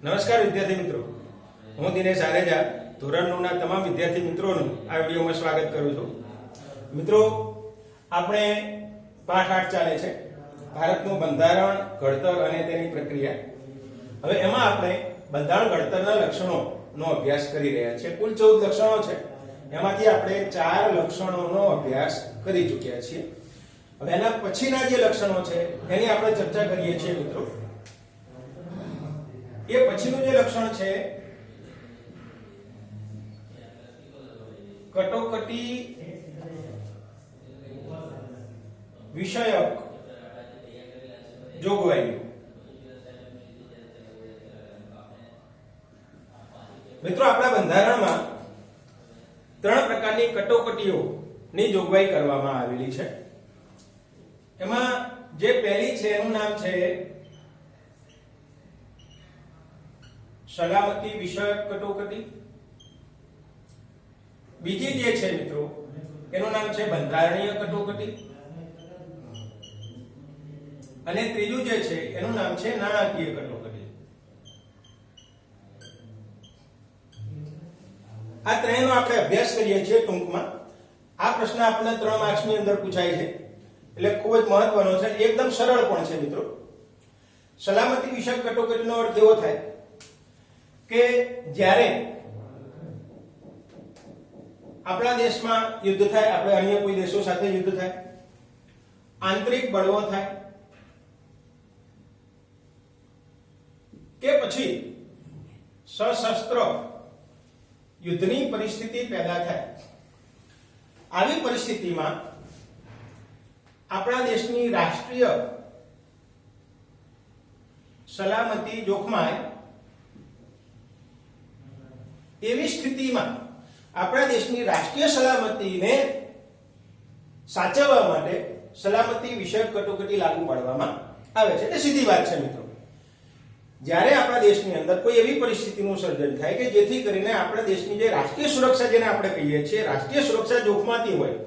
નમસ્કાર વિદ્યાર્થી મિત્રો, હું દિનેશ આરેજા ધોરણ 9 ના તમામ વિદ્યાર્થી મિત્રોનું આ વિડીયોમાં સ્વાગત કરું છું. મિત્રો, આપણે પાઠ 8 ચાલે છે, ભારતનું બંધારણ, ઘડતર અને તેની પ્રક્રિયા. હવે એમાં આપણે બંધારણ ઘડતરના લક્ષણોનો અભ્યાસ કરી રહ્યા છીએ. કુલ 14 લક્ષણો છે, એમાંથી આપણે 4 લક્ષણોનો અભ્યાસ કરી ચૂક્યા છીએ. હવે એના પછીના જે લક્ષણો છે એની આપણે ચર્ચા કરીએ છીએ મિત્રો. એ પછીનું જે લક્ષણ છે કટોકટી વિષયક જોગવાઈઓ. મિત્રો, આપણા બંધારણમાં 3 પ્રકારની કટોકટીઓની જોગવાઈ કરવામાં આવેલી છે. એમાં જે પહેલી છે એનું નામ છે સલામતી વિષયક કટોકટી. બીજી જે છે મિત્રો એનું નામ છે બંધારણીય કટોકટી. અને ત્રીજું જે છે એનું નામ છે નાણાકીય કટોકટી. આ ત્રણેયનો આપણે અભ્યાસ કરીએ છીએ ટૂંકમાં. આ પ્રશ્ન આપણને 3 માર્ક્સની અંદર પૂછાય છે, એટલે ખૂબ જ મહત્વનો છે, એકદમ સરળ પણ છે મિત્રો. સલામતી વિષયક કટોકટીનો અર્થ એવો થાય કે જ્યારે આપણા દેશમાં યુદ્ધ થાય, આપણે અન્ય કોઈ દેશો સાથે યુદ્ધ થાય, આંતરિક બળવો થાય કે પછી સશસ્ત્ર યુદ્ધની પરિસ્થિતિ પેદા થાય, આવી પરિસ્થિતિમાં આપણા દેશની રાષ્ટ્રીય સલામતી જોખમાય. એવી સ્થિતિમાં આપણા દેશની રાષ્ટ્રીય સલામતીને સાચવવા માટે સલામતી વિષયક કટોકટી લાગુ પાડવામાં આવે છે. એટલે સીધી વાત છે મિત્રો. જ્યારે આપણા દેશની અંદર કોઈ એવી પરિસ્થિતિનું સર્જન થાય કે જેથી કરીને આપણા દેશની જે રાષ્ટ્રીય સુરક્ષા, જેને આપણે કહીએ છીએ, રાષ્ટ્રીય સુરક્ષા જોખમાતી હોય,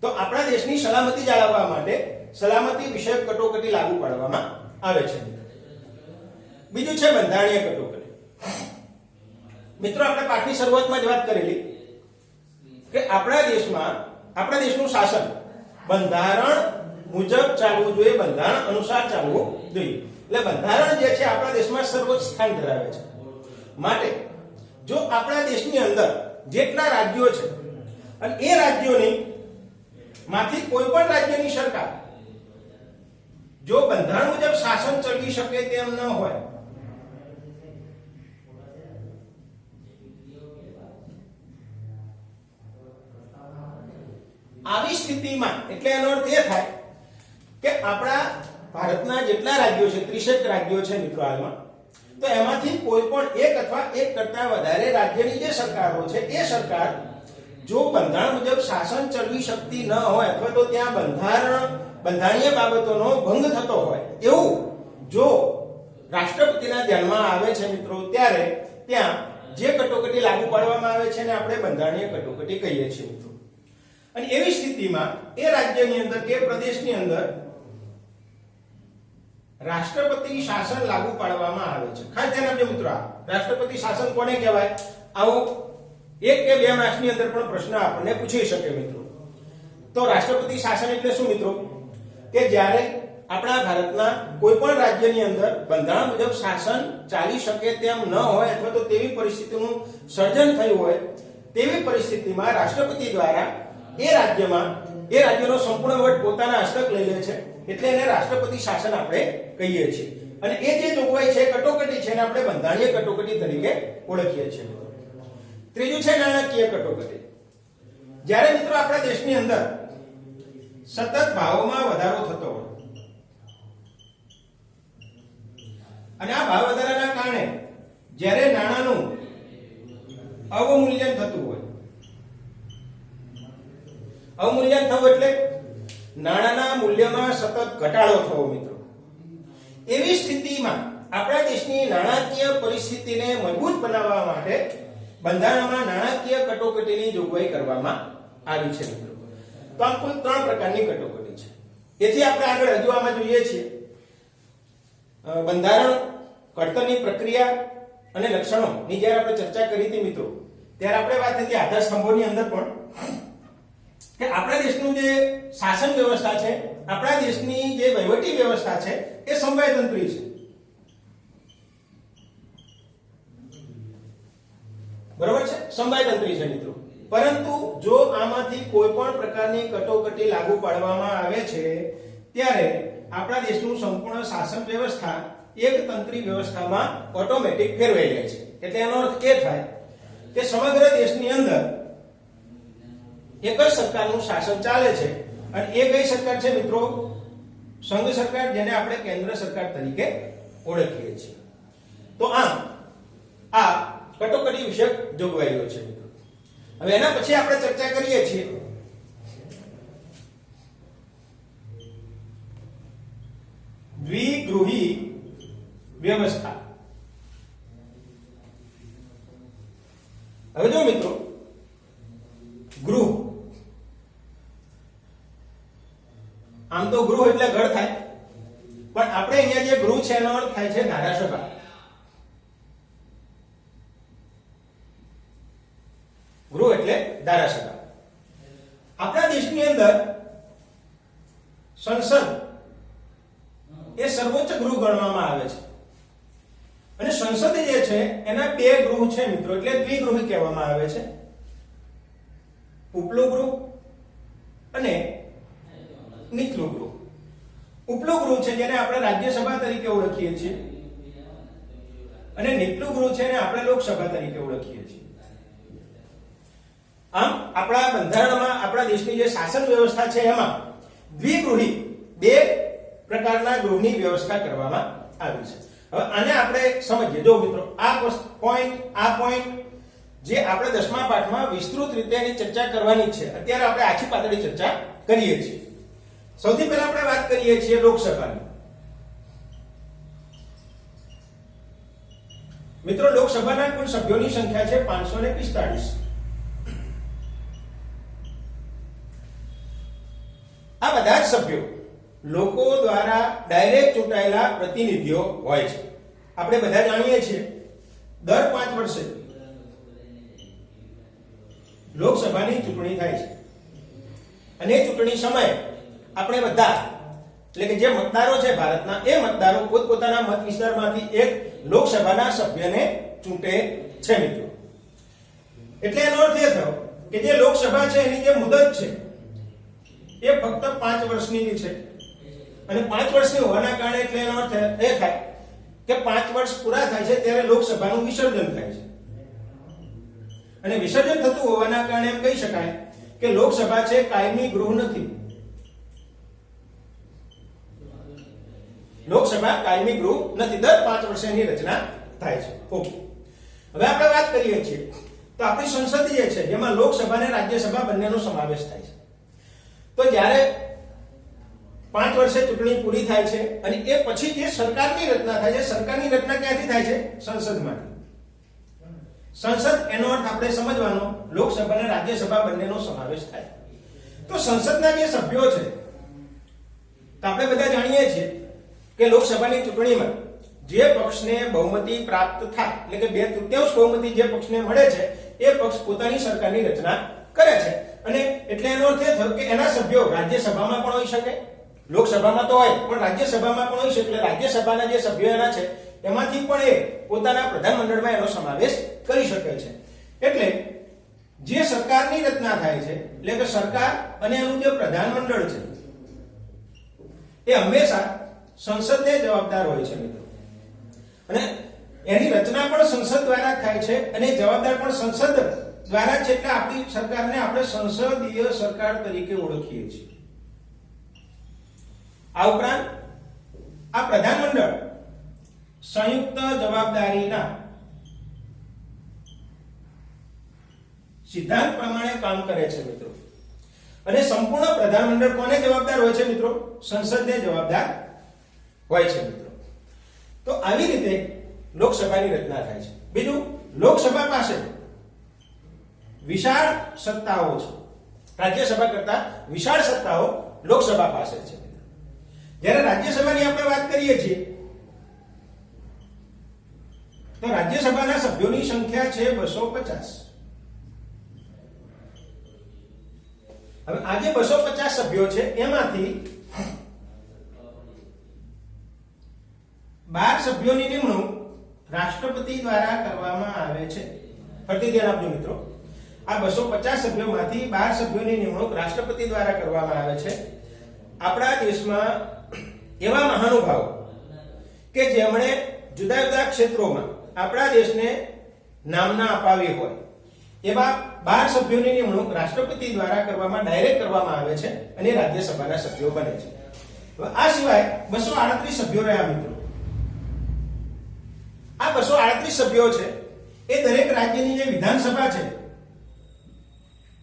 તો આપણા દેશની સલામતી જાળવવા માટે સલામતી વિષયક કટોકટી લાગુ પાડવામાં આવે છે. બીજું છે બંધારણીય કટોકટી. મિત્રો, આપણે પાઠની શરૂઆતમાં જ વાત કરેલી કે આપણા દેશનું શાસન બંધારણ મુજબ ચાલવું જોઈએ, બંધારણ અનુસાર ચાલવું જોઈએ. એટલે બંધારણ જે છે આપણા દેશમાં સર્વોચ્ચ સ્થાન ધરાવે છે. માટે જો આપણા દેશની અંદર જેટલા રાજ્યો છે અને એ રાજ્યોની માંથી કોઈ પણ રાજ્યની સરકાર જો બંધારણ મુજબ શાસન ચલાવી શકે તેમ ન હોય, આવી સ્થિતિમાં, એટલે એનો અર્થ એ થાય કે આપણા ભારતના જેટલા રાજ્યો છે, 30 રાજ્યો છે મિત્રો હાલમાં, તો એમાંથી કોઈ પણ એક અથવા એક કરતા વધારે રાજ્યની જે સરકારો છે એ સરકાર જો બંધારણ મુજબ શાસન ચલાવી શકતી ન હોય અથવા તો ત્યાં બંધારણીય બાબતોનો ભંગ થતો હોય એવું જો રાષ્ટ્રપતિના ધ્યાનમાં આવે છે મિત્રો, ત્યારે ત્યાં જે કટોકટી લાગુ પાડવામાં આવે છે ને આપણે બંધારણીય કટોકટી કહીએ છીએ મિત્રો. અને એવી સ્થિતિમાં એ રાજ્યની અંદર કે પ્રદેશની અંદર રાષ્ટ્રપતિ શાસન લાગુ પાડવામાં આવે છે. ખાસ ધ્યાન આપજો મિત્રો, આ રાષ્ટ્રપતિ શાસન કોને કહેવાય? આવો 1 કે 2 માર્ક્સની અંદર પણ પ્રશ્ન આપણને પૂછી શકે મિત્રો. તો રાષ્ટ્રપતિ શાસન એટલે શું મિત્રો? કે જ્યારે આપણા ભારતના કોઈ પણ રાજ્યની અંદર બંધારણ મુજબ શાસન ચાલી શકે તેમ ન હોય અથવા તો તેવી પરિસ્થિતિનું સર્જન થયું હોય, તેવી પરિસ્થિતિમાં રાષ્ટ્રપતિ દ્વારા એ રાજ્યનો સંપૂર્ણ વટ પોતાના હસ્તક લઈ લે છે, એટલે એને રાષ્ટ્રપતિ શાસન આપણે કહીએ છીએ. અને એ જે જોગવાઈ છે, કટોકટી છે, એને આપણે બંધારણીય કટોકટી તરીકે ઓળખીએ છીએ. ત્રીજું છે નાણાકીય કટોકટી. જ્યારે મિત્રો આપણા દેશની અંદર સતત ભાવોમાં વધારો થતો હોય અને આ ભાવ વધારાના કારણે જ્યારે નાણાંનું અવમૂલ્યન થતું હોય, અવમૂલ્યન થવું એટલે નાણાંના મૂલ્યમાં સતત ઘટાડો થવો મિત્રો. એવી સ્થિતિમાં આપણા દેશની નાણાકીય પરિસ્થિતિને મજબૂત બનાવવા માટે બંધારણમાં નાણાકીય કટોકટીની જોગવાઈ કરવામાં આવી છે મિત્રો. તો આમ કુલ 3 પ્રકારની કટોકટી છે. તેથી આપણે આગળ હજુ આમાં જોઈએ છીએ બંધારણ ઘડતરની પ્રક્રિયા અને લક્ષણોની જ્યારે આપણે ચર્ચા કરી હતી મિત્રો, ત્યારે આપણે વાત હતી આધાર સ્તંભોની અંદર પણ કે આપણા દેશનું જે શાસન વ્યવસ્થા છે, આપણા દેશની જે વહીવટી વ્યવસ્થા છે એ સમવાયતંત્રી છે. બરોબર છે, સમવાયતંત્રી છે મિત્રો. પરંતુ જો આમાંથી કોઈ પણ પ્રકારની કટોકટી લાગુ પાડવામાં આવે છે ત્યારે આપણા દેશનું સંપૂર્ણ શાસન વ્યવસ્થા એક તંત્રી વ્યવસ્થામાં ઓટોમેટિક ફેરવાઈ જાય છે. એટલે એનો અર્થ એ થાય કે સમગ્ર દેશની અંદર એક જ સરકારનું શાસન ચાલે છે અને એ કઈ સરકાર છે મિત્રો? સંઘ સરકાર, જેને આપણે કેન્દ્ર સરકાર તરીકે ઓળખીએ છીએ. તો આમ આ કટોકટી વિશે જોગવાઈઓ છે મિત્રો. હવે એના પછી આપણે ચર્ચા કરીએ છીએ દ્વિગૃહી વ્યવસ્થા. હવે જો મિત્રો, ગૃહ, આમ તો ગૃહ એટલે ઘર થાય, પણ આપણે અહીંયા જે ગૃહ છે એનો અર્થ થાય છે ધારાસભા. ગૃહ એટલે ધારાસભા. આપણા દેશની અંદર સંસદ એ સર્વોચ્ચ ગૃહ ગણવામાં આવે છે અને સંસદ જે છે એના બે ગૃહ છે મિત્રો, એટલે દ્વિગૃહી કહેવામાં આવે છે. ઉપલું ગૃહ અને નીચલું ગૃહ. ઉપલું ગૃહ છે જેને આપણે રાજ્યસભા તરીકે ઓળખીએ છીએ અને નીચલું ગૃહ છે એને આપણે લોકસભા તરીકે ઓળખીએ છીએ. આમ આપણા બંધારણમાં આપણા દેશની જે શાસન વ્યવસ્થા છે એમાં દ્વિગૃહી બે પ્રકારના ગૃહની વ્યવસ્થા કરવામાં આવી છે. હવે આને આપણે સમજીએ. જો મિત્રો, આ પોઈન્ટ જે આપણે 10મા પાઠમાં વિસ્તૃત રીતે એની ચર્ચા કરવાની છે, અત્યારે આપણે આછી પાતળી ચર્ચા કરીએ છીએ. સૌથી પહેલા આપણે વાત કરીએ છીએ લોકસભાની. મિત્રો, લોકસભાના કુલ સભ્યોની સંખ્યા છે 545. આ બધા જ સભ્યો લોકો દ્વારા ડાયરેક્ટ ચૂંટાયેલા પ્રતિનિધિઓ હોય છે. આપણે બધા જાણીએ છીએ દર 5 વર્ષે લોકસભાની ચૂંટણી થાય છે અને એ ચૂંટણી સમયે આપણે બધા, એટલે કે જે મતદારો છે ભારતના, એ મતદારો પોતપોતાના મત વિસ્તારમાંથી એક લોકસભાના સભ્યને ચૂંટે છે મિત્રો. એટલે એનો અર્થ એ થયો કે જે લોકસભા છે એની જે મુદત છે એ ફક્ત 5 વર્ષની છે અને 5 વર્ષની હોવાના કારણે એટલે એનો અર્થ એ થાય કે 5 વર્ષ પૂરા થાય છે ત્યારે લોકસભાનું વિસર્જન થાય છે. અને વિસર્જન થતું હોવાના કારણે એમ કહી શકાય કે લોકસભા છે કાયમી ગૃહ નથી. લોકસભા કાયમી ગૃહ નથી, દર 5 વર્ષે એની રચના થાય છે. ઓકે, હવે આપણે વાત કરીએ છીએ તો આપણી સંસદ જે છે જેમાં લોકસભા અને રાજ્યસભા બંનેનો સમાવેશ થાય છે. તો જ્યારે 5 વર્ષે ચૂંટણી પૂરી થાય છે અને એ પછી જે સરકારની રચના થાય છે, સરકારની રચના ક્યાંથી થાય છે? સંસદમાંથી. સંસદ એનો અર્થ આપણે સમજવાનો લોકસભા અને રાજ્યસભા બંનેનો સમાવેશ થાય. તો સંસદના જે સભ્યો છે તો આપણે બધા જાણીએ છીએ કે લોકસભાની ચૂંટણીમાં જે પક્ષને બહુમતી પ્રાપ્ત થાય, એટલે કે 2/3 બહુમતી જે પક્ષને મળે છે એ પક્ષ પોતાની સરકારની રચના કરે છે. અને એટલે એનો અર્થ એ થયો કે એના સભ્યો રાજ્યસભામાં પણ હોઈ શકે, લોકસભામાં તો હોય પણ રાજ્યસભામાં પણ હોઈ શકે. એટલે રાજ્યસભાના જે સભ્યો એના છે એમાંથી પણ એ પોતાના પ્રધાનમંડળમાં એનો સમાવેશ કરી શકે છે. એટલે જે સરકારની રચના થાય છે, એટલે કે સરકાર અને એનું જે પ્રધાનમંડળ છે એ હંમેશા સંસદને જવાબદાર હોય છે મિત્રો. અને એની રચના પણ સંસદ દ્વારા થાય છે અને જવાબદાર પણ સંસદ દ્વારા છે. એટલે આપણી સરકારને આપણે સંસદીય સરકાર તરીકે ઓળખીએ છીએ. આ ઉપરાંત આ પ્રધાનમંડળ સંયુક્ત જવાબદારીના સિદ્ધાંત પ્રમાણે કામ કરે છે મિત્રો. અને સંપૂર્ણ પ્રધાનમંડળ કોને જવાબદાર હોય છે મિત્રો? સંસદને જવાબદાર હોય છે મિત્રો. તો આવી રીતે લોકસભાની રચના થાય છે. બીજું, લોકસભા પાસે વિશાળ સત્તાઓ છે. રાજ્યસભા કરતા વિશાળ સત્તાઓ લોકસભા પાસે છે. જ્યારે રાજ્યસભાની આપણે વાત કરીએ છીએ તો રાજ્યસભાના સભ્યોની સંખ્યા છે 250. હવે આ જે 250 સભ્યો છે એમાંથી 12 સભ્યોની નિમણૂક રાષ્ટ્રપતિ દ્વારા કરવામાં આવે છે. ફરીથી ધ્યાન આપજો મિત્રો, આ 250 સભ્યોમાંથી 12 સભ્યોની નિમણૂક રાષ્ટ્રપતિ દ્વારા કરવામાં આવે છે. આપણા દેશમાં એવા મહાનુભાવો કે જેમણે જુદા જુદા ક્ષેત્રોમાં આપણા દેશને નામના અપાવી હોય એવા 12 સભ્યોની નિમણૂક રાષ્ટ્રપતિ દ્વારા ડાયરેક્ટ કરવામાં આવે છે અને રાજ્યસભાના સભ્યો બને છે. આ સિવાય 238 સભ્યો રહ્યા મિત્રો. આ 238 સભ્યો છે એ દરેક રાજ્યની જે વિધાનસભા છે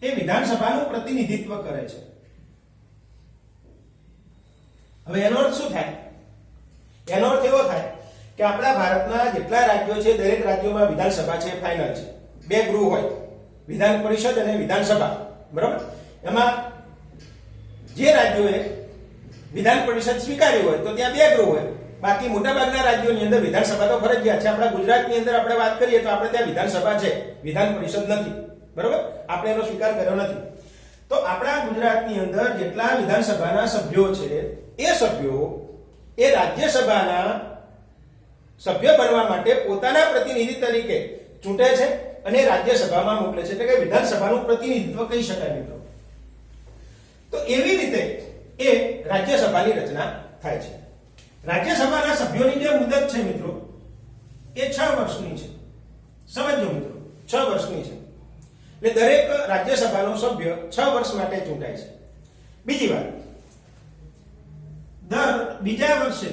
એ વિધાનસભાનું પ્રતિનિધિત્વ કરે છે. હવે એનો અર્થ શું થાય? એનો અર્થ એવો થાય કે આપણા ભારતના જેટલા રાજ્યો છે દરેક રાજ્યોમાં વિધાનસભા છે ફાઇનલ છે. બે ગૃહ હોય, વિધાન પરિષદ અને વિધાનસભા, બરાબર? એમાં જે રાજ્યોએ વિધાન પરિષદ સ્વીકાર્યું હોય તો ત્યાં બે ગૃહ હોય. બાકી મોટાભાગના રાજ્યોની અંદર વિધાનસભા તો ફરજિયાત છે. આપણા ગુજરાતની અંદર આપણે વાત કરીએ તો આપણે ત્યાં વિધાનસભા છે, વિધાન પરિષદ નથી, બરાબર? આપણે એનો સ્વીકાર કર્યો નથી. તો આપણા ગુજરાતની અંદર જેટલા વિધાનસભાના સભ્યો છે એ સભ્યો એ રાજ્યસભાના સભ્ય બનવા માટે પોતાના પ્રતિનિધિ તરીકે ચૂંટે છે અને રાજ્યસભામાં મોકલે છે. એટલે કે વિધાનસભાનું પ્રતિનિધિત્વ કહી શકાય મિત્રો. તો એવી રીતે એ રાજ્યસભાની રચના થાય છે. રાજ્યસભાના સભ્યોની જે મુદત છે મિત્રો એ 6 વર્ષની છે. સમજો મિત્રો, 6 વર્ષની છે. એટલે દરેક રાજ્યસભાનો સભ્ય 6 વર્ષ માટે ચૂંટાય છે. બીજી વાત, દર બીજા વર્ષે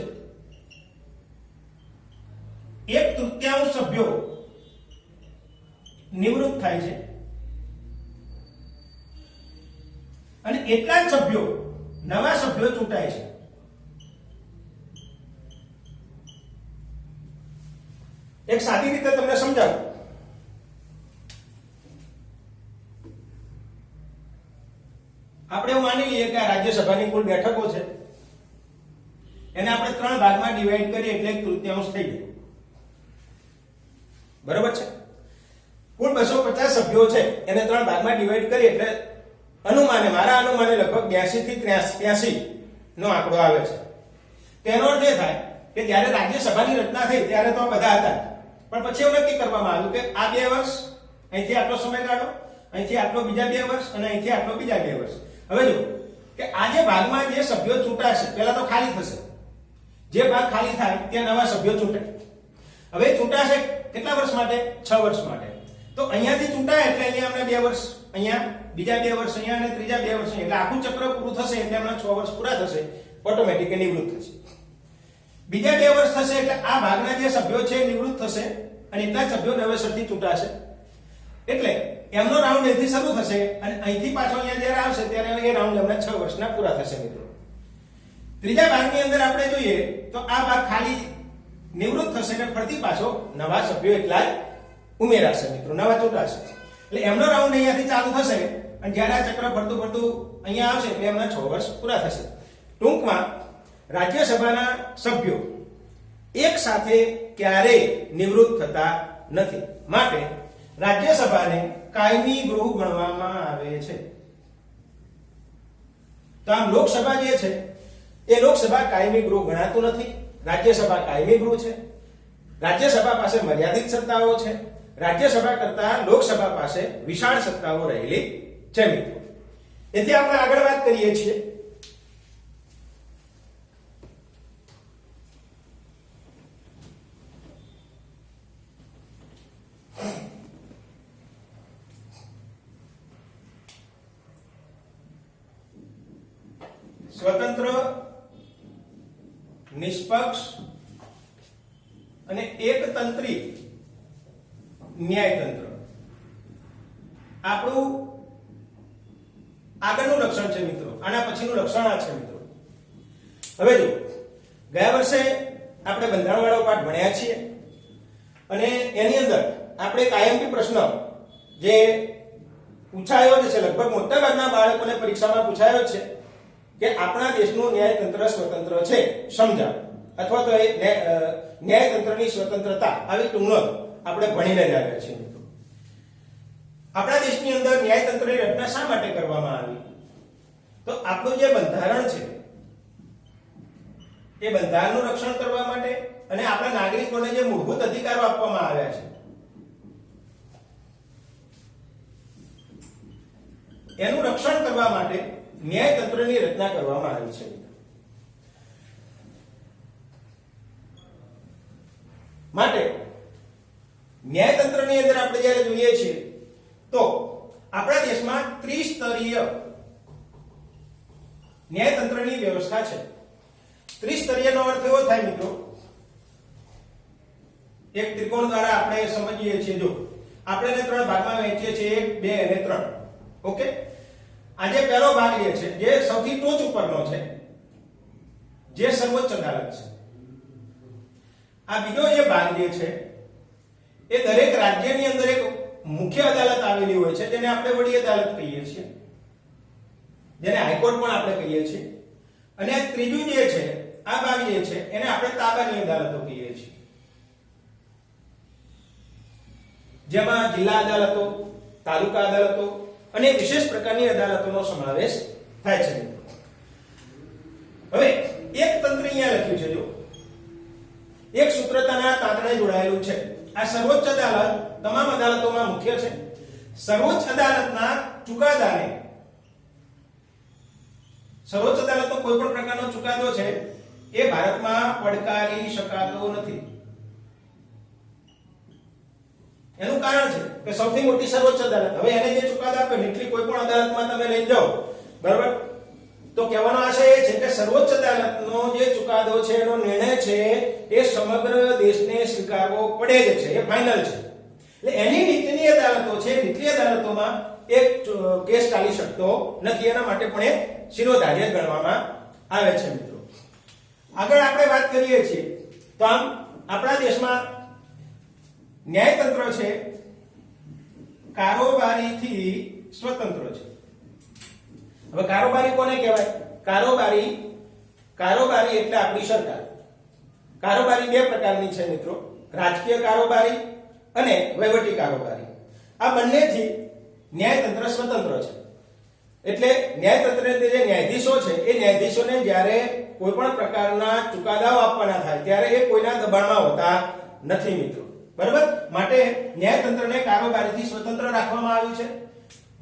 1/3 સભ્યો નિવૃત્ત થાય છે અને એટલા જ સભ્યો નવા સભ્યો ચૂંટાય છે. એક સાદી રીતે તમને સમજાવું. આપણે એવું માની લઈએ કે આ રાજ્યસભાની કુલ બેઠકો છે એને આપણે 3 ભાગમાં ડિવાઈડ કરીએ એટલે 1/3 થઈ જાય, બરાબર છે? કુલ 250 સભ્યો છે એને 3 ભાગમાં ડિવાઈડ કરીએ એટલે મારા અનુમાને લગભગ 82 થી 83 નો આંકડો આવે છે. તેનો અર્થ એ થાય કે જ્યારે રાજ્યસભાની રચના થઈ ત્યારે તો બધા હતા, પણ પછી એવું નક્કી કરવામાં આવ્યું કે આ 2 વર્ષ, અહીંથી આટલો સમયગાળો, અહીંથી આટલો બીજા 2 વર્ષ અને અહીંથી આટલો બીજા 2 વર્ષ. હવે જો કે આ જે ભાગમાં જે સભ્યો ચૂંટાશે પહેલા તો ખાલી થશે. જે ભાગ ખાલી થાય ત્યાં નવા સભ્યો ચૂંટે. હવે ચૂંટાશે કેટલા વર્ષ માટે? 6 વર્ષ માટે. તો અહીંયાથી ચૂંટાય એટલે અહીંયા અમને 2 વર્ષ, અહીંયા બીજા 2 વર્ષ, અહીંયા અને ત્રીજા 2 વર્ષ, એટલે આખું ચક્ર પૂરું થશે એટલે અમને 6 વર્ષ પૂરા થશે, ઓટોમેટિક નિવૃત્ત થશે. બીજા 2 વર્ષ થશે એટલે આ ભાગના જે સભ્યો છે નિવૃત્ત થશે અને એટલા સભ્યો નવેસરથી ચૂંટાશે. એટલે એમનો રાઉન્ડ અહીંથી શરૂ થશે અને અહીંથી પાછો અહીંયા જ્યારે આવશે ત્યારે એ રાઉન્ડ એમના 6 વર્ષના પૂરા થશે મિત્રો. ત્રીજા ભાગની અંદર આપણે જોઈએ તો આ ભાગ ખાલી નિવૃત્ત થશે અને ફરીથી પાછો નવા સભ્યો એટલા ઉમેરાશે મિત્રો, નવા ચૂંટાશે. એટલે એમનો રાઉન્ડ અહીંયાથી ચાલુ થશે અને જ્યારે આ ચક્ર ફરતું અહીંયા આવશે એટલે એમના 6 વર્ષ પૂરા થશે. ટૂંકમાં રાજ્યસભાના સભ્યો એક સાથે ક્યારેય નિવૃત્ત થતા નથી, માટે રાજ્યસભાને કાયમી ગૃહ ગણવામાં આવે છે. તો આમ લોકસભા જે છે એ લોકસભા કાયમી ગૃહ ગણાતું નથી. રાજ્યસભા કાયમી ગૃહ છે. રાજ્યસભા પાસે મર્યાદિત સત્તાઓ છે. રાજ્યસભા કરતા લોકસભા પાસે વિશાળ સત્તાઓ રહેલી છે મિત્રો. એથી આપણે આગળ વાત કરીએ છીએ સ્વતંત્ર, નિષ્પક્ષ અને એકતંત્રી ન્યાયતંત્ર. આપણું આગળનું લક્ષણ છે મિત્રો. આના પછીનું લક્ષણ આ છે મિત્રો. હવે જો ગયા વર્ષે આપણે બંધારણવાળો પાઠ ભણ્યા છીએ અને એની અંદર આપણે કાયમી પ્રશ્ન જે પૂછાયો છે, લગભગ મોટાભાગના બાળકોને પરીક્ષામાં પૂછાયો છે કે આપણા દેશનું ન્યાયતંત્ર સ્વતંત્ર છે, સમજાવો. અથવા તો ન્યાયતંત્રની સ્વતંત્રતા આવી ટૂંકનો આપણે ભણીને જ આવ્યા છીએ મિત્રો. આપણા દેશની અંદર ન્યાયતંત્રની રચના શા માટે કરવામાં આવી? તો આપણું જે બંધારણ છે એ બંધારણનું રક્ષણ કરવા માટે અને આપણા નાગરિકોને જે મૂળભૂત અધિકારો આપવામાં આવ્યા છે એનું રક્ષણ કરવા માટે ન્યાયતંત્રની રચના કરવામાં આવી છે. માટે ન્યાયતંત્રની અંદર આપણે જ્યારે જોઈએ છીએ તો આપણા દેશમાં ત્રિસ્તરીય ન્યાયતંત્રની વ્યવસ્થા છે. ત્રિસ્તરીયનો અર્થ એવો થાય મિત્રો, એક ત્રિકોણ દ્વારા આપણે સમજીએ છીએ. જો આપણે એને 3 ભાગમાં વહેંચીએ છીએ, 1, 2 અને 3. ઓકે, આજે પહેલો ભાગ જે છે, જે સૌથી ટોચ ઉપરનો છે, જે સર્વોચ્ચ અદાલત છે. આ બીજો જે ભાગ જે છે એ દરેક રાજ્યની અંદર એક મુખ્ય અદાલત આવેલી હોય છે, જેને આપણે વડી અદાલત કહીએ છીએ, જેને હાઈકોર્ટ પણ આપણે કહીએ છીએ. અને ત્રીજું જે છે, આ ભાગ જે છે, એને આપણે તાબાની અદાલતો કહીએ છીએ, જેમાં જિલ્લા અદાલતો, તાલુકા અદાલતો અને વિશેષ પ્રકારની અદાલતોનો સમાવેશ થાય છે. હવે એક તંત્ર અહીંયા લખ્યું છે, જો એક સૂત્રતાના તાંતણે જોડાયેલું છે. આ સર્વોચ્ચ અદાલત તમામ અદાલતોમાં મુખ્ય છે. સર્વોચ્ચ અદાલતના ચુકાદાને, સર્વોચ્ચ અદાલતનો કોઈ પણ પ્રકારનો ચુકાદો છે એ ભારતમાં પડકારી શકાતો નથી. એનું કારણ છે કે સૌથી મોટી સર્વોચ્ચ અદાલત, હવે એને જે ચુકાદો આપે એટલી કોઈ પણ અદાલતમાં તમે લઈ જાઓ, બરાબર, તો કહેવાનો આશય એ છે કે સર્વોચ્ચ અદાલતનો જે ચુકાદો છે, એનો નિર્ણય છે, એ સમગ્ર દેશને સ્વીકારવો પડે જ છે, એ ફાઇનલ છે. એટલે એની નીચેની અદાલતો છે, નીચલી અદાલતોમાં એક કેસ ચાલી શકતો નથી. એના માટે પણ એ શિરોધાર્ય ગણવામાં આવે છે મિત્રો. આગળ આપણે વાત કરીએ છીએ તો આમ આપણા દેશમાં ન્યાયતંત્ર છે કારોબારીથી સ્વતંત્ર છે. હવે કારોબારી કોને કહેવાય? કારોબારી એટલે આપણી સરકાર. કારોબારી બે પ્રકારની છે મિત્રો, રાજકીય કારોબારી અને વહીવટી કારોબારી. આ બંનેથી ન્યાયતંત્ર સ્વતંત્ર છે. એટલે ન્યાયતંત્રની જે ન્યાયાધીશો છે, એ ન્યાયાધીશોને જ્યારે કોઈ પણ પ્રકારના ચુકાદાઓ આપવાના થાય ત્યારે એ કોઈના દબાણમાં હોતા નથી મિત્રો, બરાબર. માટે ન્યાયતંત્રને કારોબારીથી સ્વતંત્ર રાખવામાં આવ્યું છે,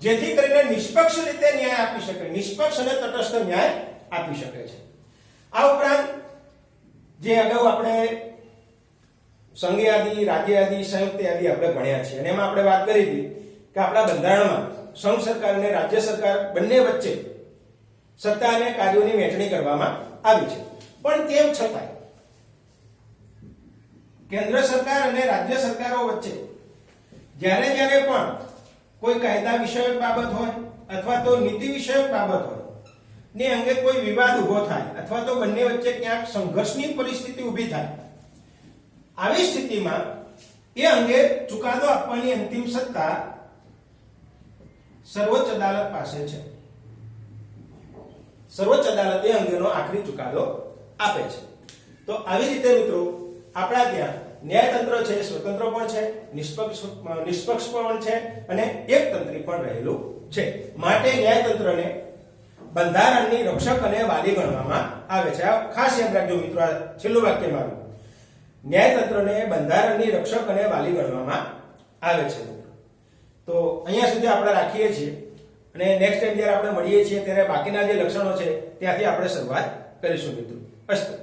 જેથી કરીને નિષ્પક્ષ રીતે ન્યાય આપી શકે, નિષ્પક્ષ અને તટસ્થ ન્યાય આપી શકે છે. આ ઉપરાંત જે અગાઉ આપણે સંઘ યાદી, રાજ્ય યાદી, સંયુક્ત યાદી આપણે ભણ્યા છે, અને એમાં આપણે વાત કરી હતી કે આપણા બંધારણમાં સંઘ સરકાર અને રાજ્ય સરકાર બંને વચ્ચે સત્તા અને કાર્યોની વહેંચણી કરવામાં આવી છે. પણ તેમ છતાં કેન્દ્ર સરકાર અને રાજ્ય સરકારો વચ્ચે જ્યારે પણ કોઈ કાયદા વિષયક બાબત હોય અથવા તો નીતિ વિષયક બાબત હોય ને અંગે કોઈ વિવાદ ઉભો થાય અથવા તો બંને વચ્ચે ક્યાંક સંઘર્ષની પરિસ્થિતિ ઊભી થાય, આવી સ્થિતિમાં એ અંગે ચુકાદો આપવાની અંતિમ સત્તા સર્વોચ્ચ અદાલત પાસે છે. સર્વોચ્ચ અદાલત એ અંગેનો આખરી ચુકાદો આપે છે. તો આવી રીતે મિત્રો આપણા ત્યાં ન્યાયતંત્ર છે, સ્વતંત્ર પણ છે, નિષ્પક્ષ પણ છે અને એકતંત્રી પણ રહેલું છે. માટે ન્યાયતંત્રને બંધારણની રક્ષક અને વાલી ગણવામાં આવે છે. આ ખાસ યાદ રાખજો મિત્રો, આ છેલ્લું વાક્ય મારું, ન્યાયતંત્રને બંધારણની રક્ષક અને વાલી ગણવામાં આવે છે. તો અહીંયા સુધી આપણે રાખીએ છીએ અને નેક્સ્ટ ટાઈમ જ્યારે આપણે મળીએ છીએ ત્યારે બાકીના જે લક્ષણો છે ત્યાંથી આપણે શરૂઆત કરીશું મિત્રો. અસ્તુ.